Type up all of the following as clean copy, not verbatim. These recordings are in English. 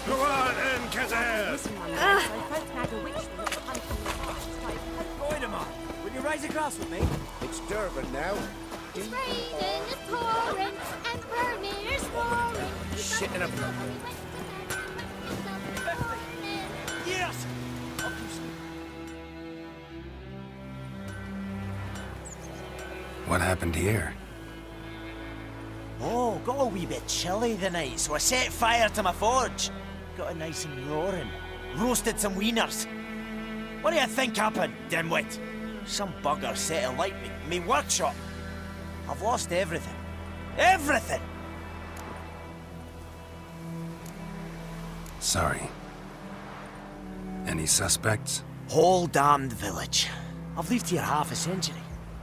Go on and Kazaz! Voidemar, will you rise across with me? It's Durban now. It's raining, it's pouring, and Vermeer's roaring. Shit in a... Yes! What happened here? Oh, got a wee bit chilly the night, so I set fire to my forge. Got it nice and roaring. Roasted some wieners. What do you think happened, dimwit? Some bugger set alight me workshop. I've lost everything. Everything! Sorry. Any suspects? Whole damned village. I've lived here half a century.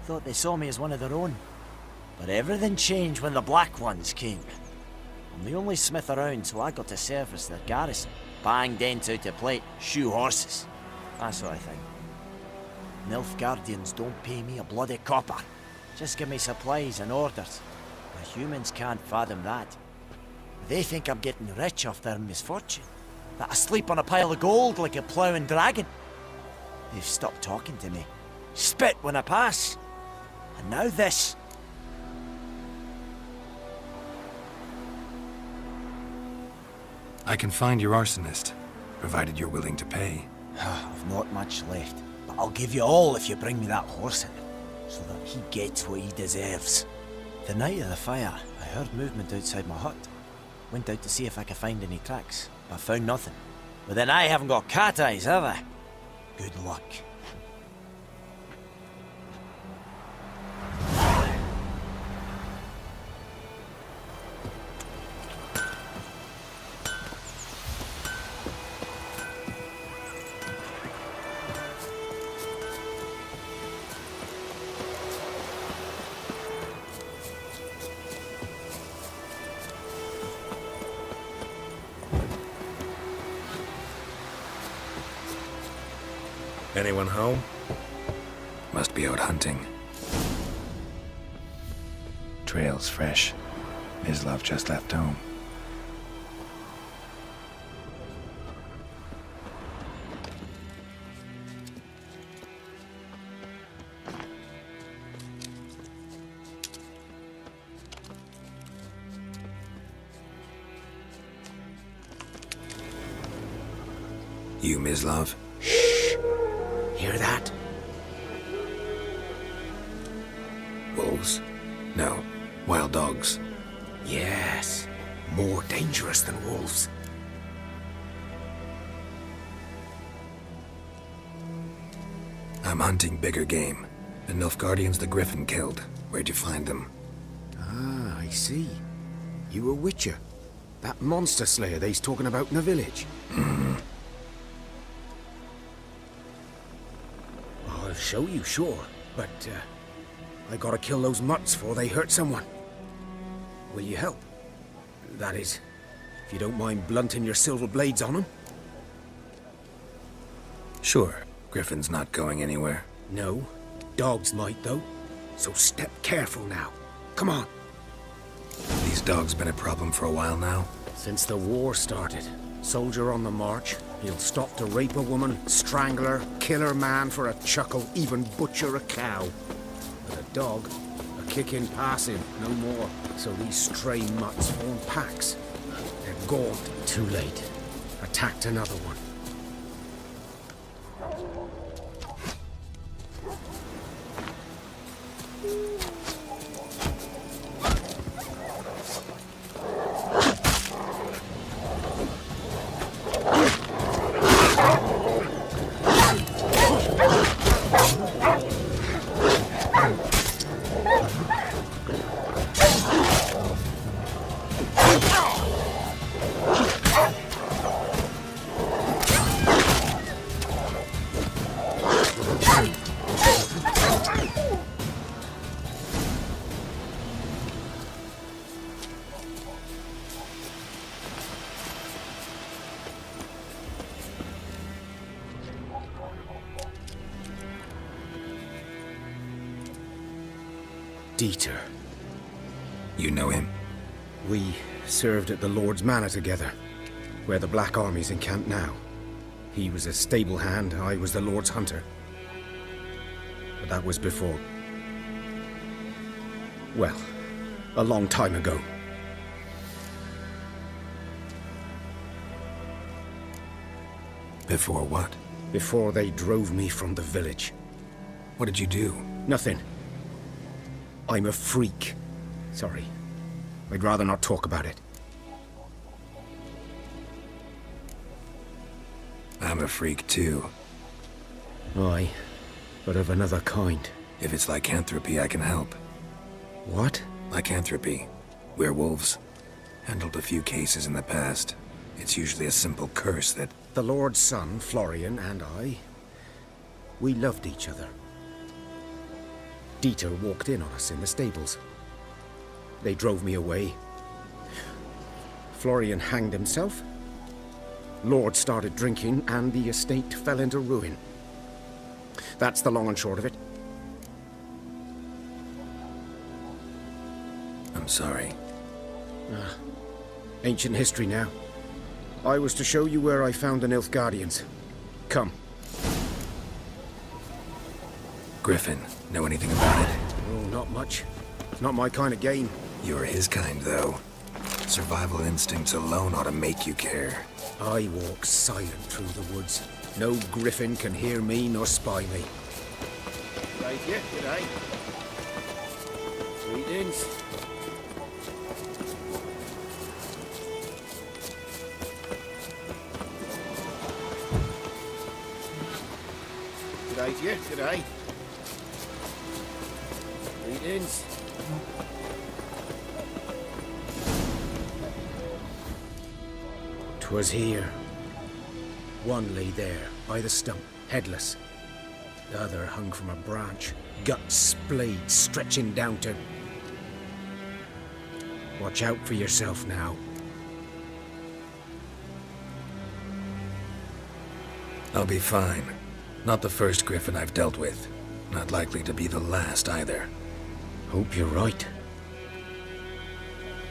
Thought they saw me as one of their own. But everything changed when the Black Ones came. I'm the only smith around, so I got to service their garrison. Bang dents out of plate, shoe horses. That sort of thing. Nilfgaardians don't pay me a bloody copper. Just give me supplies and orders. The humans can't fathom that. They think I'm getting rich off their misfortune. That I sleep on a pile of gold like a ploughing dragon. They've stopped talking to me. Spit when I pass. And now this. I can find your arsonist, provided you're willing to pay. I've not much left, but I'll give you all if you bring me that horse in, so that he gets what he deserves. The night of the fire, I heard movement outside my hut. Went out to see if I could find any tracks, but found nothing. But then I haven't got cat eyes, have I? Good luck. Anyone home? Must be out hunting. Trail's fresh. Mislav just left home. You, Mislav? Hear that? Wolves? No. Wild dogs. Yes. More dangerous than wolves. I'm hunting bigger game. The Nilfgaardians the Griffin killed. Where'd you find them? Ah, I see. You a witcher. That monster slayer they's talking about in the village. I'll show you, sure. But, I gotta kill those mutts before they hurt someone. Will you help? That is, if you don't mind blunting your silver blades on them. Sure. Griffin's not going anywhere. No. Dogs might, though. So step careful now. Come on. These dogs been a problem for a while now? Since the war started. Soldier on the march. He'll stop to rape a woman, strangle her, kill her man for a chuckle, even butcher a cow. But a dog, a kick in passing, no more. So these stray mutts form packs. They're gaunt. Too late. Attacked another one. Dieter. You know him? We served at the Lord's Manor together. where the Black Army's encamped now. He was a stable hand, I was the Lord's hunter. But that was before... well, a long time ago. Before what? Before they drove me from the village. What did you do? Nothing. I'm a freak. Sorry. I'd rather not talk about it. I'm a freak too. Aye, but of another kind. If it's lycanthropy, I can help. What? Lycanthropy. Werewolves. Handled a few cases in the past. It's usually a simple curse that... The Lord's son, Florian, and I... we loved each other. Dieter walked in on us in the stables. They drove me away. Florian hanged himself. Lord started drinking, and the estate fell into ruin. That's the long and short of it. I'm sorry. Ancient history now. I was to show you where I found the Nilfgaardians. Come. Griffin, know anything about it? Oh, not much. Not my kind of game. You're his kind, though. Survival instincts alone ought to make you care. I walk silent through the woods. No griffin can hear me nor spy me. Right here, g'day. Greetings. G'day to you, g'day. Greetings. 'Twas here. One lay there, by the stump, headless. The other hung from a branch, guts splayed, stretching down to... Watch out for yourself now. I'll be fine. Not the first griffin I've dealt with. Not likely to be the last either. Hope you're right.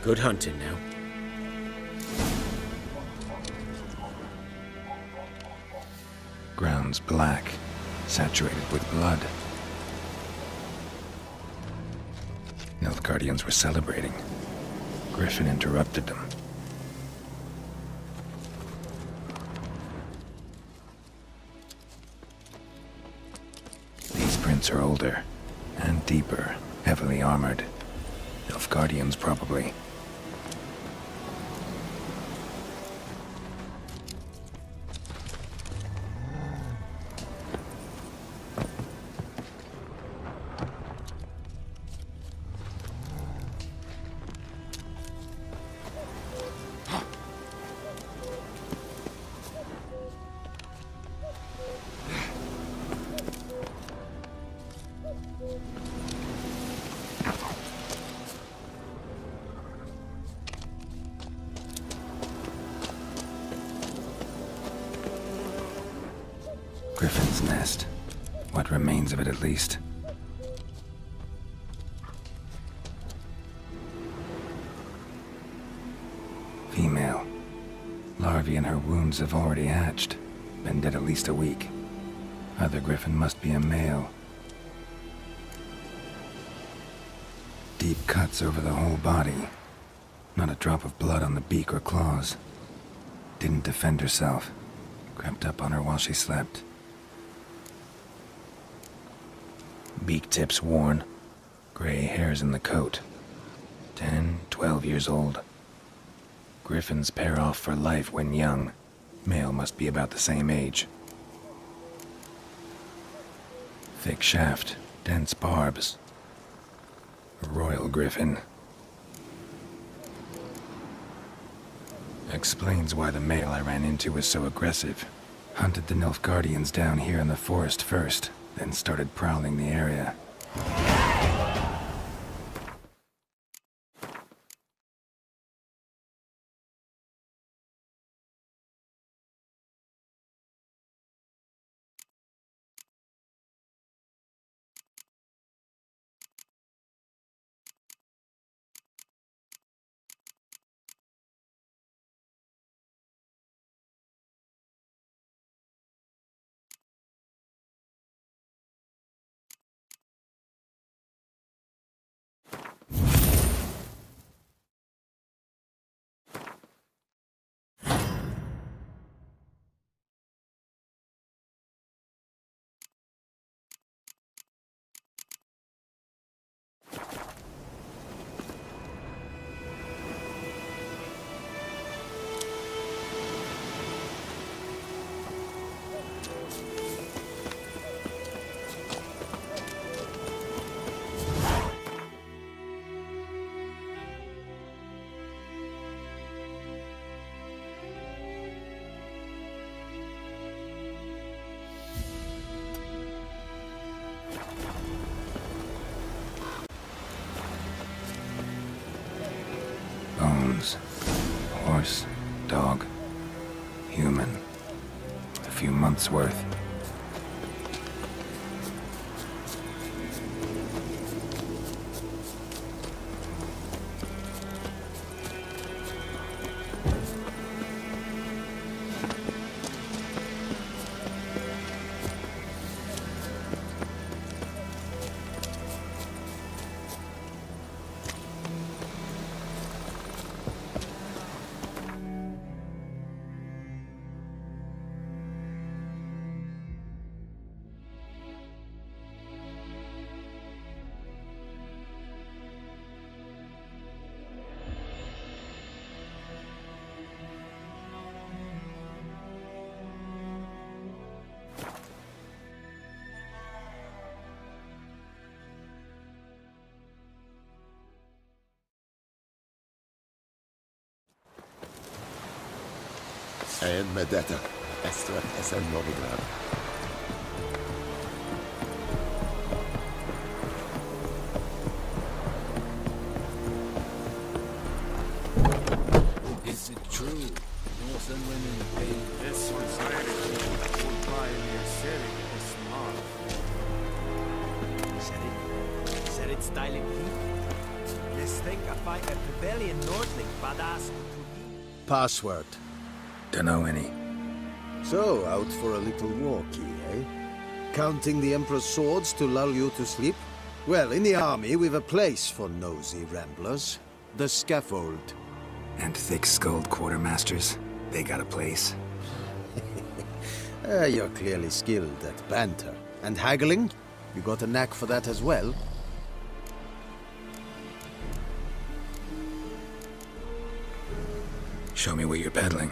Good hunting now. Ground's black, saturated with blood. Nilfgaardians were celebrating. Griffin interrupted them. These prints are older, and deeper, heavily armored. Nilfgaardians, probably. Griffin's nest. What remains of it, at least. Female. Larvae in her wounds have already hatched. Been dead at least a week. Other griffin must be a male. Deep cuts over the whole body. Not a drop of blood on the beak or claws. Didn't defend herself. Crept up on her while she slept. Beak tips worn. Gray hairs in the coat. 10, 12 years old. Griffins pair off for life when young. Male must be about the same age. Thick shaft, dense barbs. A royal griffin. Explains why the male I ran into was so aggressive. Hunted the Nilfgaardians down here in the forest first, then started prowling the area. Horse, dog, human. A few months' worth. En met dette. Esther is een Novigrad. Is it true? Northern women pay this was ready for pioneer city this month. Said it styling heat. This thing I fight a rebellion Nordling badass. Password. Dunno any. So, out for a little walkie, eh? Counting the Emperor's swords to lull you to sleep? Well, in the army, we've a place for nosy ramblers. The scaffold. And thick-skulled quartermasters. They got a place. You're clearly skilled at banter. And haggling? You got a knack for that as well? Show me what you're peddling.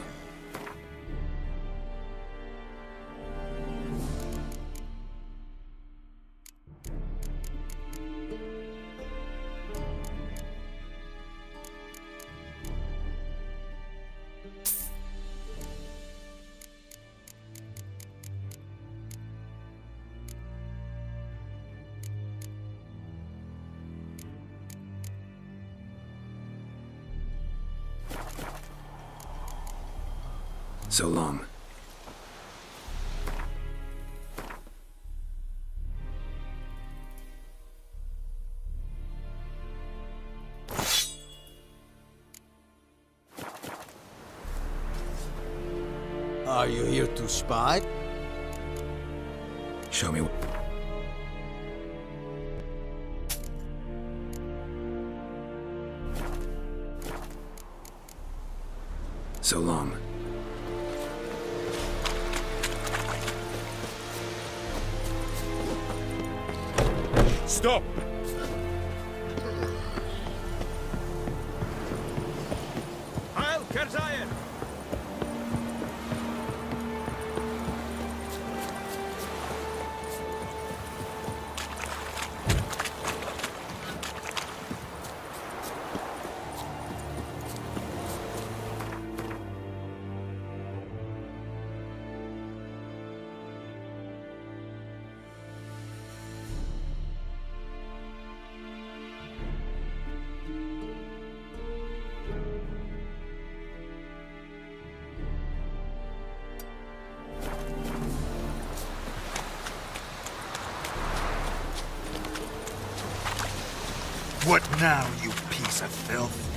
So long. Are you here to spy? Show me. So long. Stop! Heil Kerzayen! What now, you piece of filth?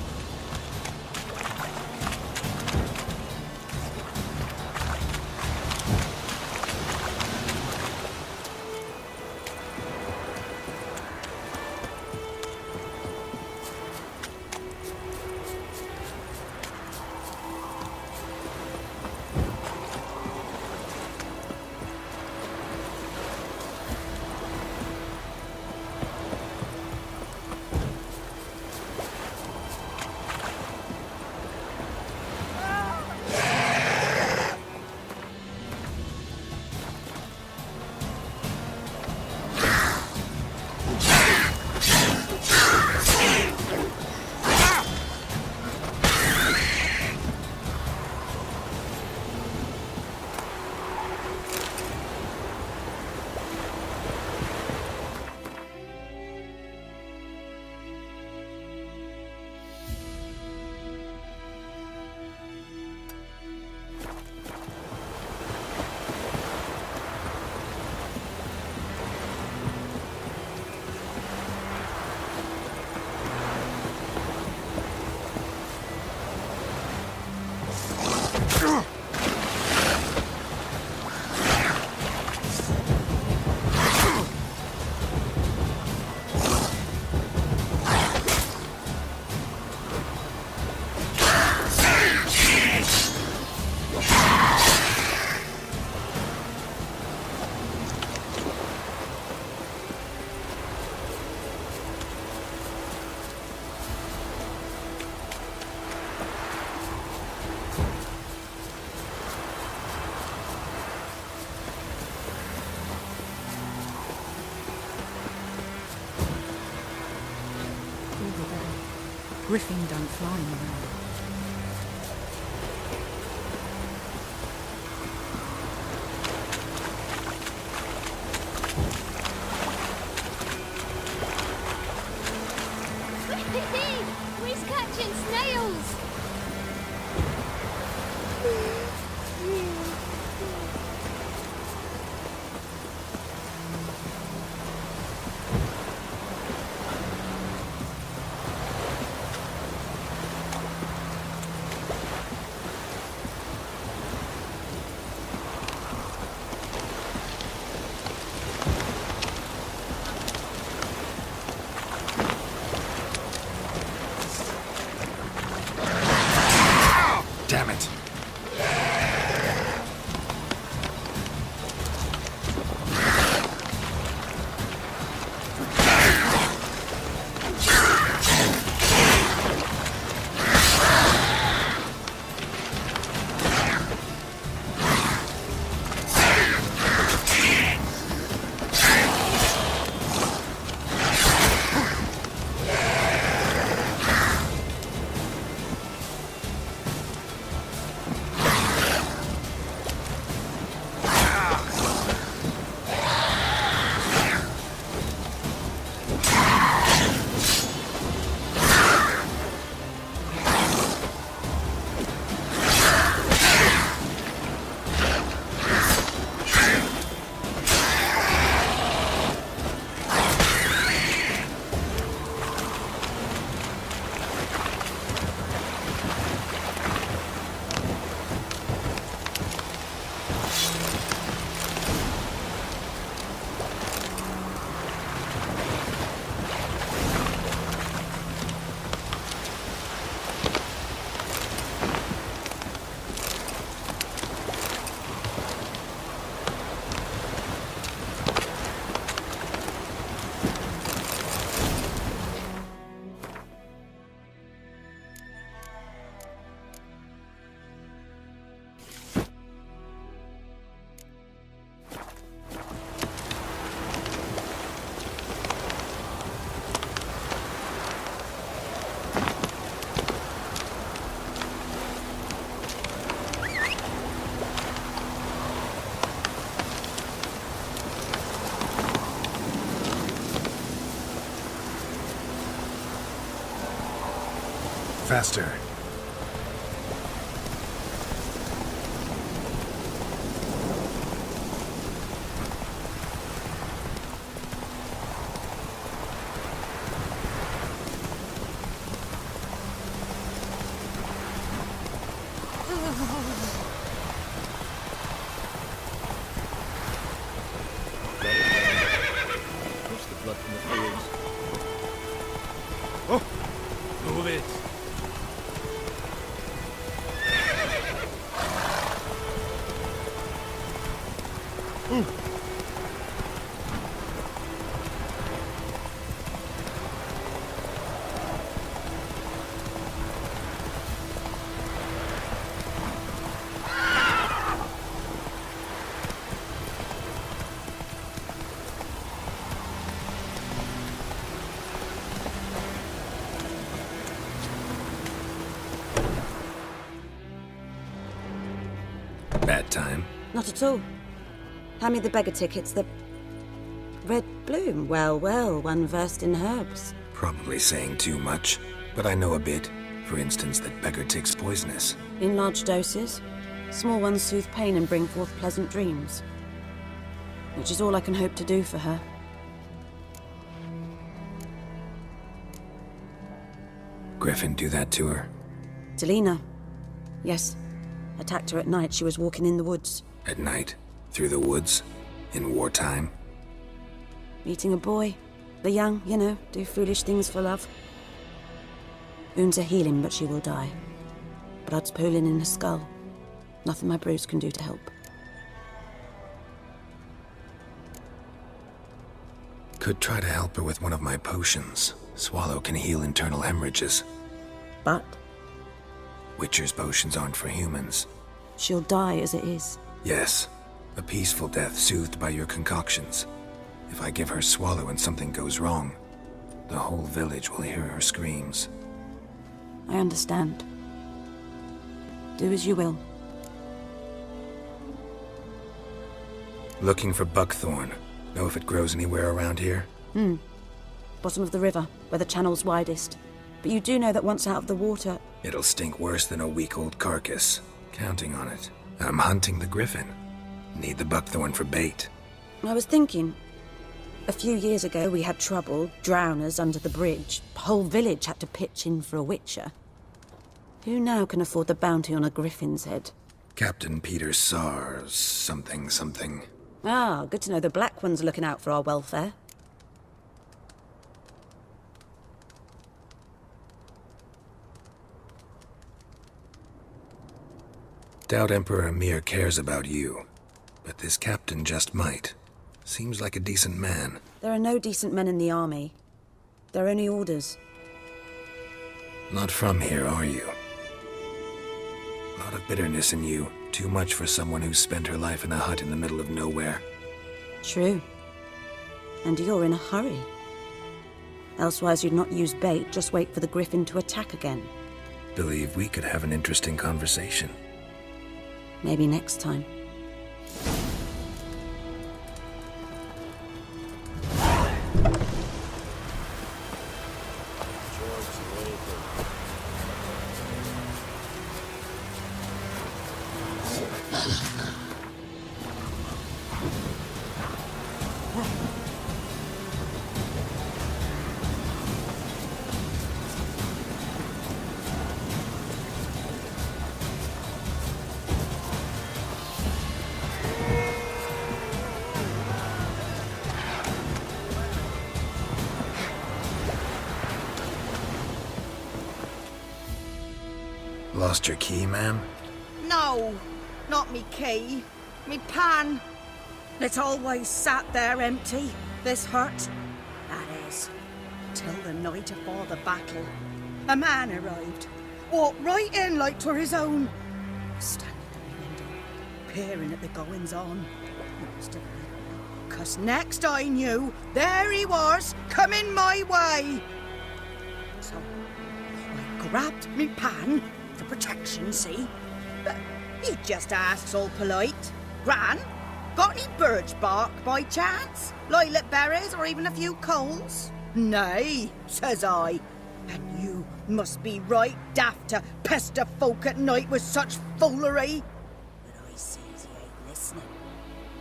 Griffin don't fly around. We's catching snails! Damn it. Faster. Push the blood from the fields. Oh! Move it! Bad time. Not at all. Hand me the beggar tickets, the red bloom. Well, well, one versed in herbs. Probably saying too much, but I know a bit. For instance, that beggar tick's poisonous. In large doses. Small ones soothe pain and bring forth pleasant dreams. Which is all I can hope to do for her. Griffin do that to her? Delina. Yes. Attacked her at night. She was walking in the woods. At night? Through the woods? In wartime? Meeting a boy. The young, you know, do foolish things for love. Wounds are healing, but she will die. Blood's pooling in her skull. Nothing my brews can do to help. Could try to help her with one of my potions. Swallow can heal internal hemorrhages. But Witcher's potions aren't for humans. she'll die as it is. Yes. A peaceful death soothed by your concoctions. If I give her Swallow and something goes wrong, the whole village will hear her screams. I understand. Do as you will. Looking for buckthorn. Know if it grows anywhere around here? Bottom of the river, where the channel's widest. But you do know that once out of the water... It'll stink worse than a week-old carcass. Counting on it. I'm hunting the griffin. Need the buckthorn for bait. I was thinking... A few years ago we had trouble, drowners under the bridge. The whole village had to pitch in for a witcher. Who now can afford the bounty on a griffin's head? Captain Peter Sars, something. Ah, good to know the Black One's looking out for our welfare. Doubt Emperor Emir cares about you. But this captain just might. Seems like a decent man. There are no decent men in the army. They're only orders. Not from here, are you? Lot of bitterness in you. Too much for someone who's spent her life in a hut in the middle of nowhere. True. And you're in a hurry. Elsewise you'd not use bait, just wait for the griffin to attack again. Believe we could have an interesting conversation. Maybe next time. Lost your key, ma'am? No, not me key. Me pan. It's always sat there empty, this hut. That is, till the night afore the battle. A man arrived, walked right in like 'twere his own. Standing at the window, peering at the goings-on. He must have been, 'cause next I knew, there he was, coming my way. So I grabbed me pan, for protection, see? But he just asks all polite. Gran, got any birch bark by chance? Lilac berries or even a few coals? Nay, says I. And you must be right daft to pester folk at night with such foolery. But I sees he ain't listening.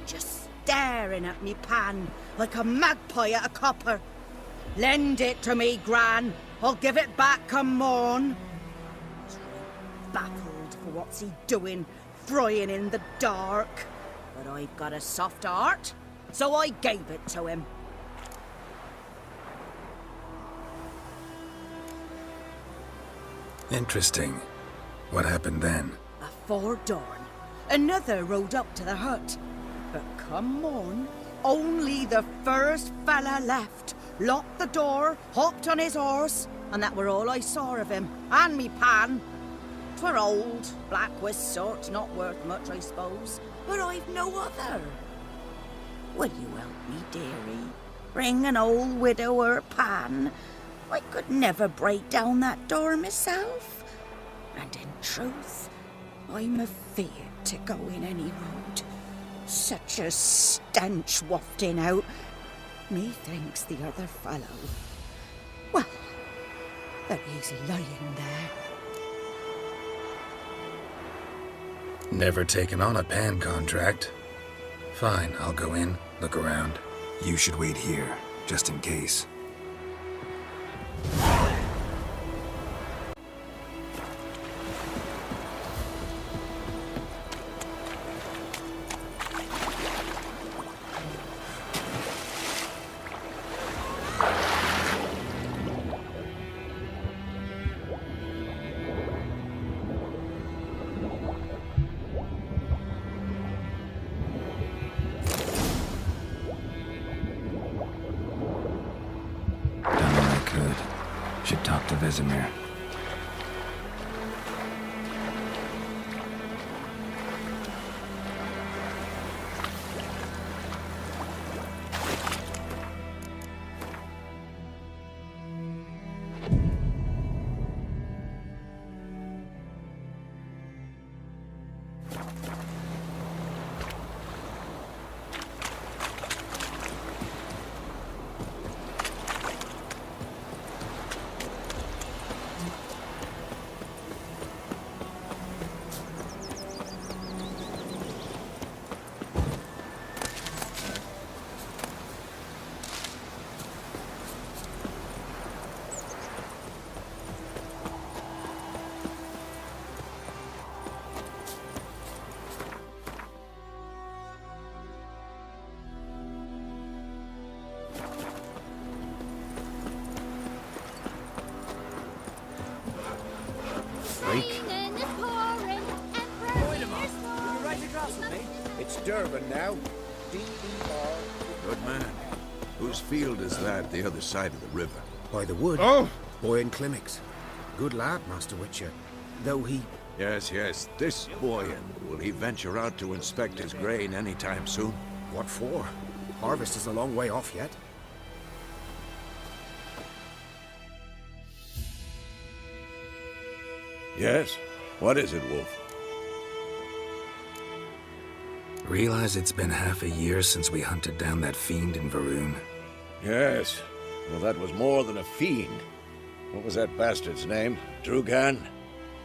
Just staring at me pan like a magpie at a copper. Lend it to me, Gran. I'll give it back come morn. Baffled for what's he doing, frying in the dark. But I've got a soft heart, so I gave it to him. Interesting. What happened then? Afore dawn, another rode up to the hut. But come morn, only the first fella left, locked the door, hopped on his horse, and that were all I saw of him, and me pan. 'Twere old, black-wist sort, not worth much, I suppose, but I've no other. Will you help me, dearie? Bring an old widower pan. I could never break down that door myself. And in truth, I'm afeard to go in any road. Such a stench wafting out. Methinks the other fellow... Well, there he's lying there. Never taken on a pan contract. Fine, I'll go in, look around. You should wait here, just in case. Should talk to Vesemir. Durban now. D-E-R. Good man. Whose field is that, the other side of the river? By the wood. Oh! Boy in Climmix. Good lad, Master Witcher. Though he... Yes, yes, this Boyan. Will he venture out to inspect his grain anytime soon? What for? Harvest is a long way off yet. Yes? What is it, Wolf? Realize it's been half a year since we hunted down that fiend in Varun? Yes. Well, that was more than a fiend. What was that bastard's name? Drugan?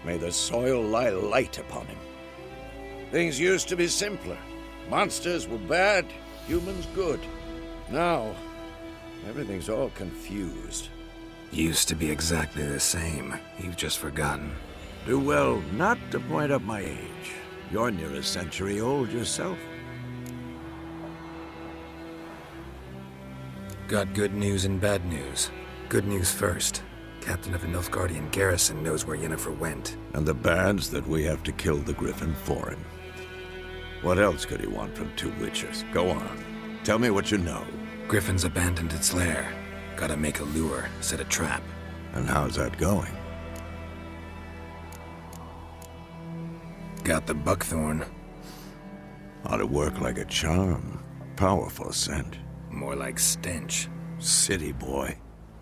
May the soil lie light upon him. Things used to be simpler. Monsters were bad, humans good. Now, everything's all confused. Used to be exactly the same. You've just forgotten. Do well not to point up my age. You're near a century old yourself. Got good news and bad news. Good news first. Captain of a Nilfgaardian garrison knows where Yennefer went. And the bad's that we have to kill the Griffin for him. What else could he want from two witchers? Go on. Tell me what you know. Griffin's abandoned its lair. Gotta make a lure, set a trap. And how's that going? Got the buckthorn. Ought to work like a charm. Powerful scent. More like stench. City boy.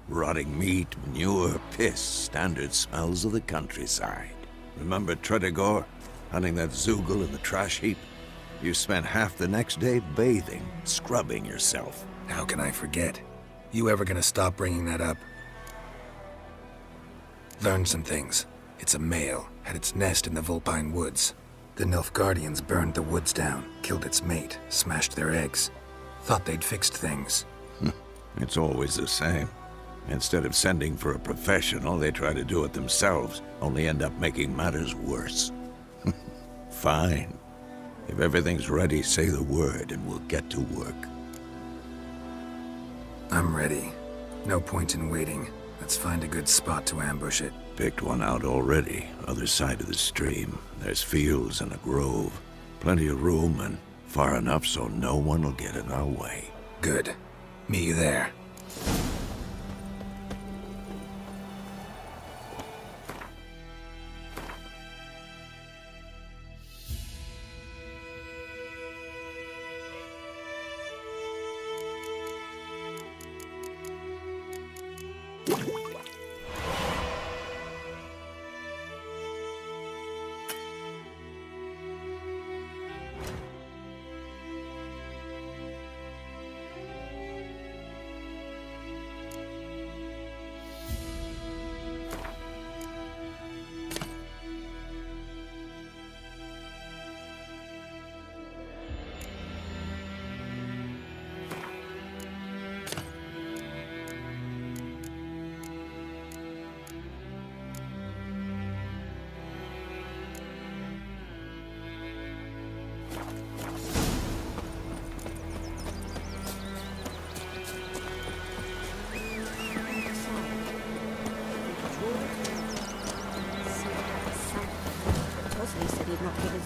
Rotting meat, manure, piss, standard smells of the countryside. Remember Tredegor? Hunting that Zoogle in the trash heap? You spent half the next day bathing, scrubbing yourself. How can I forget? You ever gonna stop bringing that up? Learned some things. It's a male, had its nest in the Vulpine Woods. The Nilfgaardians burned the woods down, killed its mate, smashed their eggs. Thought they'd fixed things. It's always the same. Instead of sending for a professional, they try to do it themselves, only end up making matters worse. Fine. If everything's ready, say the word and we'll get to work. I'm ready. No point in waiting. Let's find a good spot to ambush it. Picked one out already, other side of the stream. There's fields and a grove. Plenty of room and far enough so no one will get in our way. Good. Meet you there.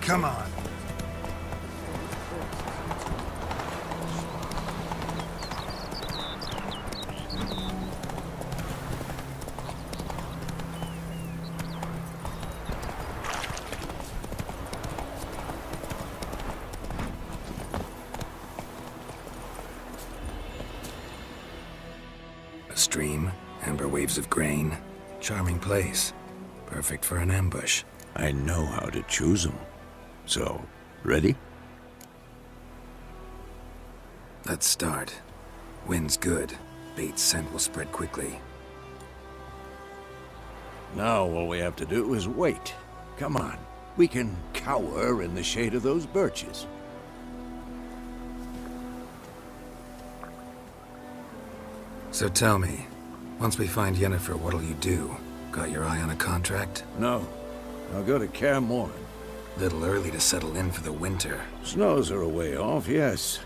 Come on. A stream, amber waves of grain. Charming place. Perfect for an ambush. I know how to choose them. So, ready? Let's start. Wind's good. Bait's scent will spread quickly. Now all we have to do is wait. Come on. We can cower in the shade of those birches. So tell me, once we find Yennefer, what'll you do? Got your eye on a contract? No. I'll go to Kaer Morhen. Little early to settle in for the winter. Snows are a way off, yes.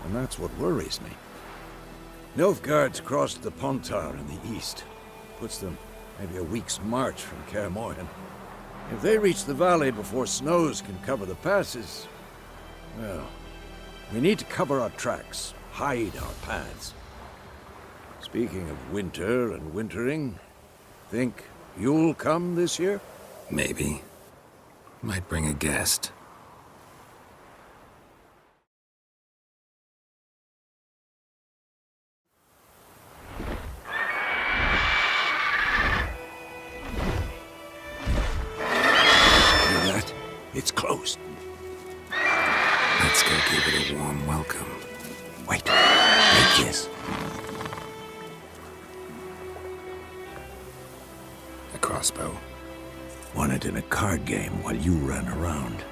And that's what worries me. Nilfgaard's crossed the Pontar in the east. Puts them maybe a week's march from Kaer Morhen. If they reach the valley before snows can cover the passes, well, We need to cover our tracks, hide our paths. Speaking of winter and wintering, think you'll come this year? Maybe. Might bring a guest. Hear that? It's closed. Let's go give it a warm welcome. Wait, take this. A crossbow. Won it in a card game while you ran around.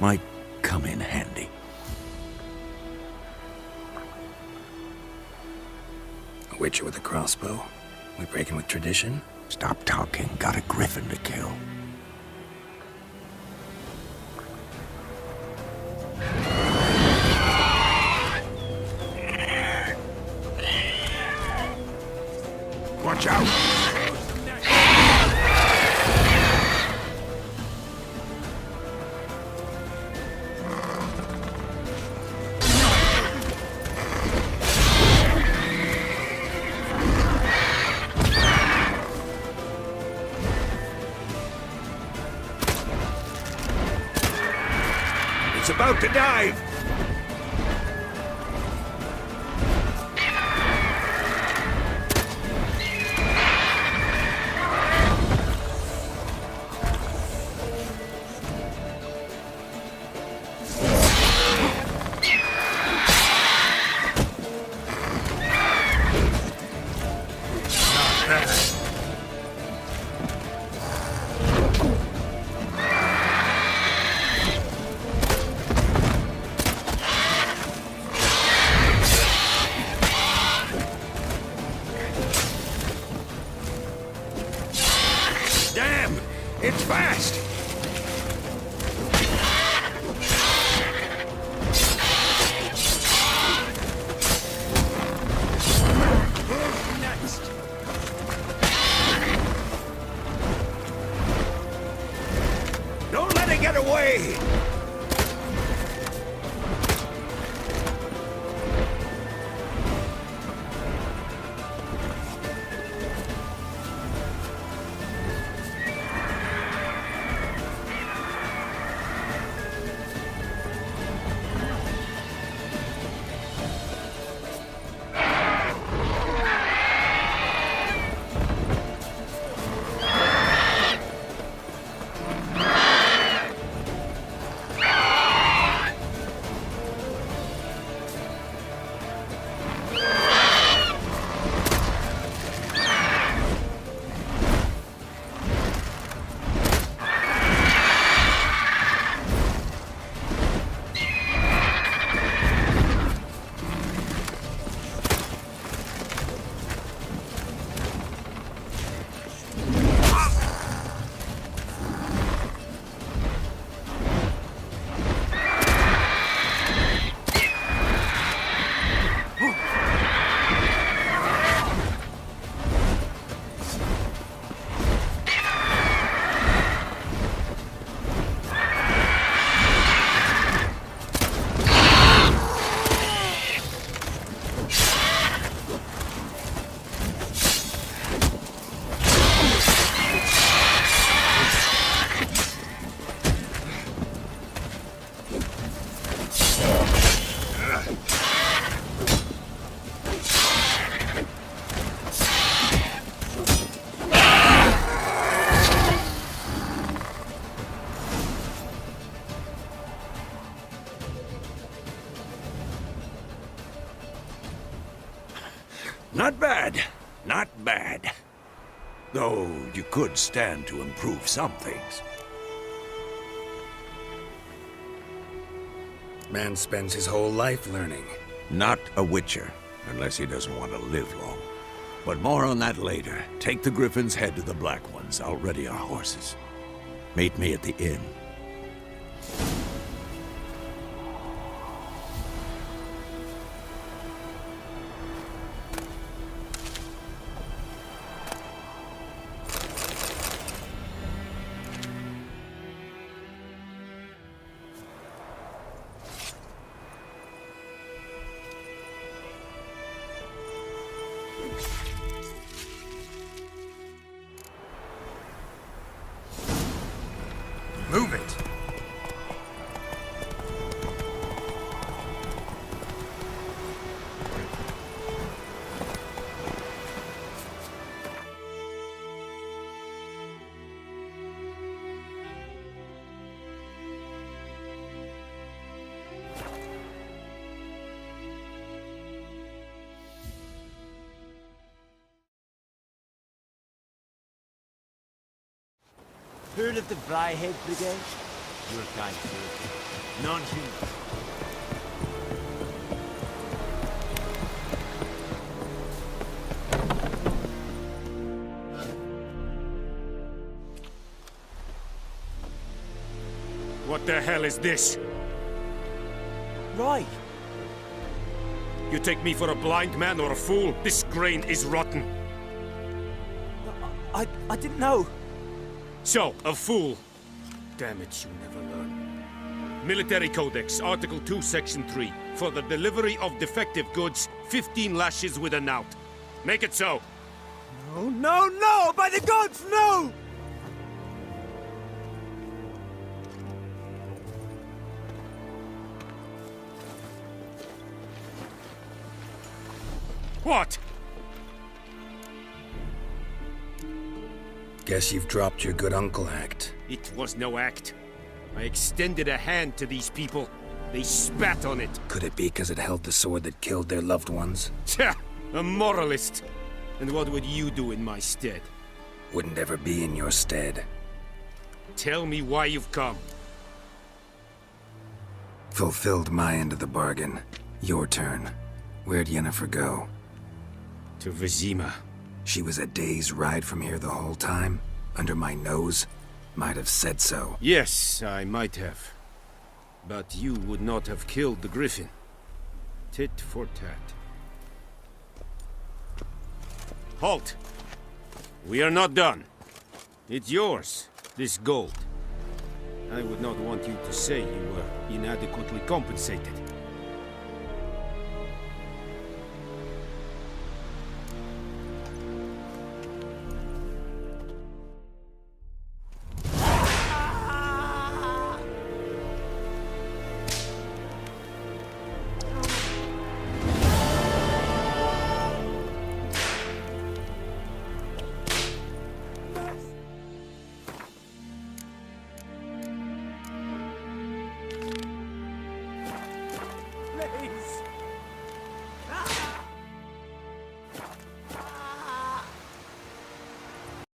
Might come in handy. A witcher with a crossbow? We breaking with tradition? Stop talking. Got a griffin to kill. Watch out! It's about to dive! Damn! It's fast! Next! Don't let it get away! Not bad. Not bad. Though you could stand to improve some things. Man spends his whole life learning. Not a witcher, unless he doesn't want to live long. But more on that later. Take the Griffin's head to the Black Ones. I'll ready our horses. Meet me at the inn. Who of the Vryhead Brigade? Your kind, sir. Non-human. What the hell is this? Right. You take me for a blind man or a fool? This grain is rotten. I didn't know. So, a fool. Damn it, you never learn. Military Codex, Article 2, Section 3. For the delivery of defective goods, 15 lashes with a knout. Make it so. No, no, no! By the gods, no! What? Guess you've dropped your good uncle act. It was no act. I extended a hand to these people. They spat on it. Could it be because it held the sword that killed their loved ones? Tja! A moralist! And what would you do in my stead? Wouldn't ever be in your stead. Tell me why you've come. Fulfilled my end of the bargain. Your turn. Where'd Yennefer go? To Vizima. She was a day's ride from here the whole time? Under my nose? Might have said so. Yes, I might have. But you would not have killed the griffin. Tit for tat. Halt! We are not done. It's yours, this gold. I would not want you to say you were inadequately compensated.